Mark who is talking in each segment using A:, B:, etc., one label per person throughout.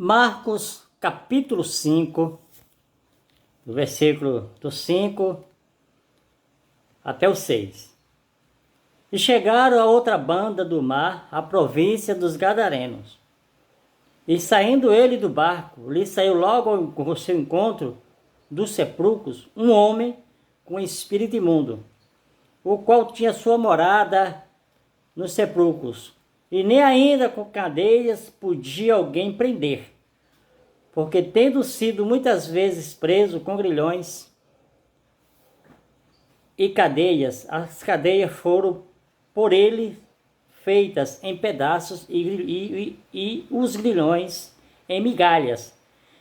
A: Marcos capítulo 5, do versículo do 5 até o 6. E chegaram a outra banda do mar, a província dos Gadarenos. E saindo ele do barco, lhe saiu logo ao seu encontro dos sepulcros um homem com espírito imundo, o qual tinha sua morada nos sepulcros, e nem ainda com cadeias podia alguém prender, porque tendo sido muitas vezes preso com grilhões e cadeias, as cadeias foram por ele feitas em pedaços e os grilhões em migalhas,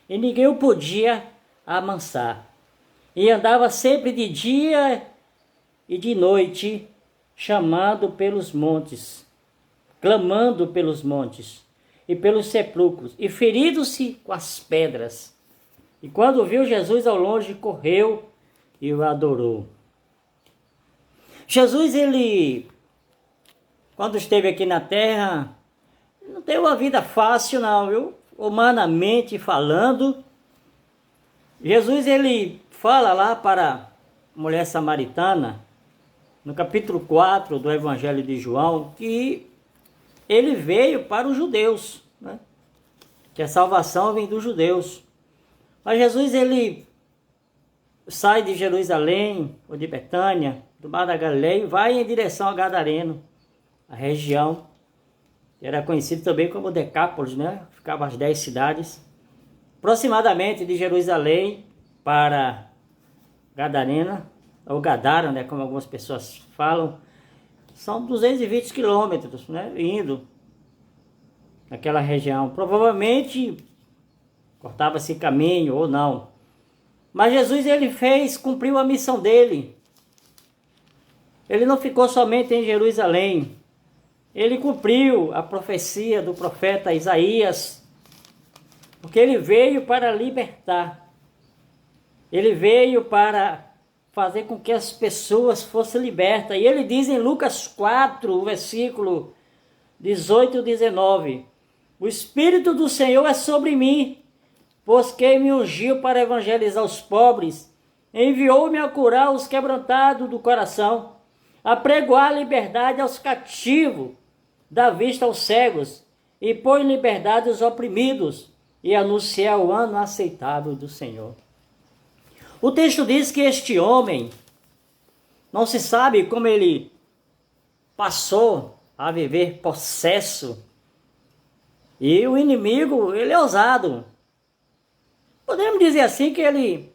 A: e ninguém o podia amansar. E andava sempre de dia e de noite, chamando pelos montes, clamando pelos montes e pelos sepulcros, e ferindo-se com as pedras. E quando viu Jesus ao longe, correu e o adorou. Jesus, ele, quando esteve aqui na terra, não teve uma vida fácil não, viu? Humanamente falando. Jesus, ele fala lá para a mulher samaritana, no capítulo 4 do Evangelho de João, que ele veio para os judeus, né? Que a salvação vem dos judeus. Mas Jesus, ele sai de Jerusalém, ou de Betânia, do mar da Galileia, e vai em direção a Gadareno, a região que era conhecido também como Decápolis, né? Ficava as 10 cidades, aproximadamente de Jerusalém para Gadarena, ou Gadara, né? Como algumas pessoas falam. São 220 quilômetros, né? Indo naquela região. Provavelmente cortava-se caminho ou não. Mas Jesus, ele cumpriu a missão dele. Ele não ficou somente em Jerusalém. Ele cumpriu a profecia do profeta Isaías, porque ele veio para libertar. Ele veio para fazer com que as pessoas fossem libertas. E ele diz em Lucas 4, versículo 18 e 19: O Espírito do Senhor é sobre mim, pois que me ungiu para evangelizar os pobres, enviou-me a curar os quebrantados do coração, a pregoar a liberdade aos cativos, dar vista aos cegos, e pôr em liberdade os oprimidos, e anunciar o ano aceitável do Senhor. O texto diz que este homem, não se sabe como ele passou a viver possesso, e o inimigo, ele é ousado. Podemos dizer assim que ele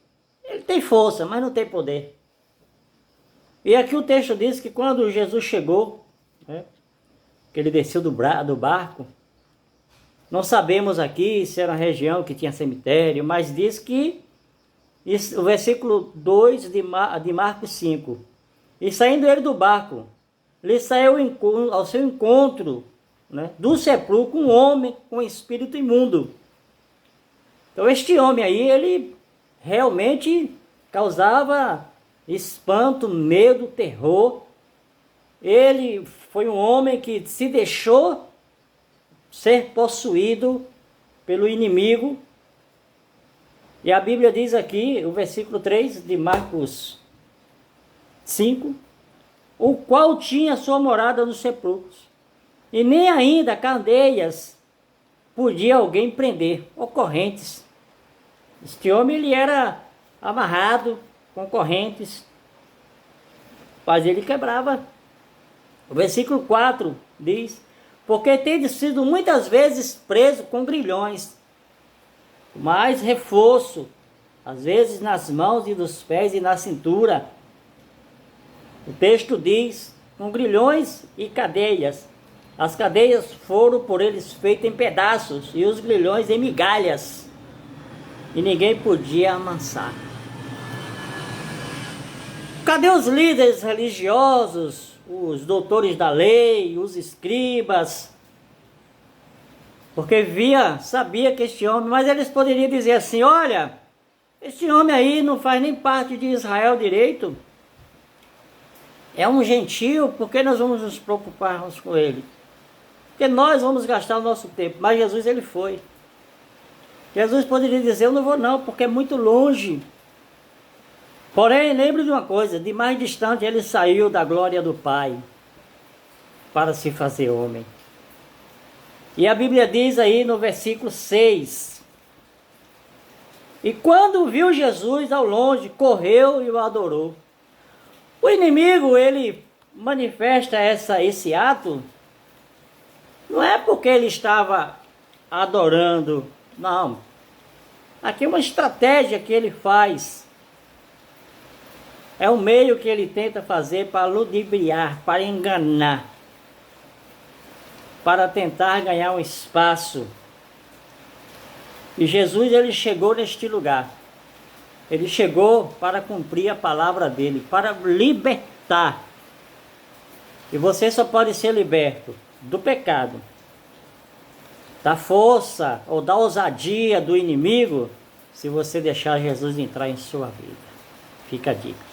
A: tem força, mas não tem poder. E aqui o texto diz que quando Jesus chegou, né, que ele desceu do barco, não sabemos aqui se era uma região que tinha cemitério, mas diz que, o versículo 2 de Marcos 5, e saindo ele do barco, lhe saiu ao seu encontro, né, do sepulcro um homem com espírito imundo. Então este homem aí, ele realmente causava espanto, medo, terror. Ele foi um homem que se deixou ser possuído pelo inimigo. E a Bíblia diz aqui, o versículo 3 de Marcos 5, o qual tinha sua morada nos sepulcros, e nem ainda cadeias podia alguém prender, ou correntes. Este homem, ele era amarrado com correntes, mas ele quebrava. O versículo 4 diz: porque tem sido muitas vezes preso com grilhões, mais reforço, às vezes nas mãos e nos pés e na cintura. O texto diz, com grilhões e cadeias. As cadeias foram por eles feitas em pedaços, e os grilhões em migalhas, e ninguém podia amansar. Cadê os líderes religiosos, os doutores da lei, os escribas? Porque sabia que este homem, mas eles poderiam dizer assim: olha, este homem aí não faz nem parte de Israel direito, é um gentio, por que nós vamos nos preocuparmos com ele? Porque nós vamos gastar o nosso tempo. Mas Jesus, ele foi. Jesus poderia dizer, eu não vou não, porque é muito longe. Porém, lembre de uma coisa, de mais distante ele saiu da glória do Pai para se fazer homem. E a Bíblia diz aí no versículo 6, e quando viu Jesus ao longe, correu e o adorou. O inimigo, ele manifesta esse ato, não é porque ele estava adorando, não. Aqui é uma estratégia que ele faz. É um meio que ele tenta fazer para ludibriar, para enganar, para tentar ganhar um espaço. E Jesus, ele chegou neste lugar. Ele chegou para cumprir a palavra dele, para libertar. E você só pode ser liberto do pecado, da força ou da ousadia do inimigo, se você deixar Jesus entrar em sua vida. Fica a dica.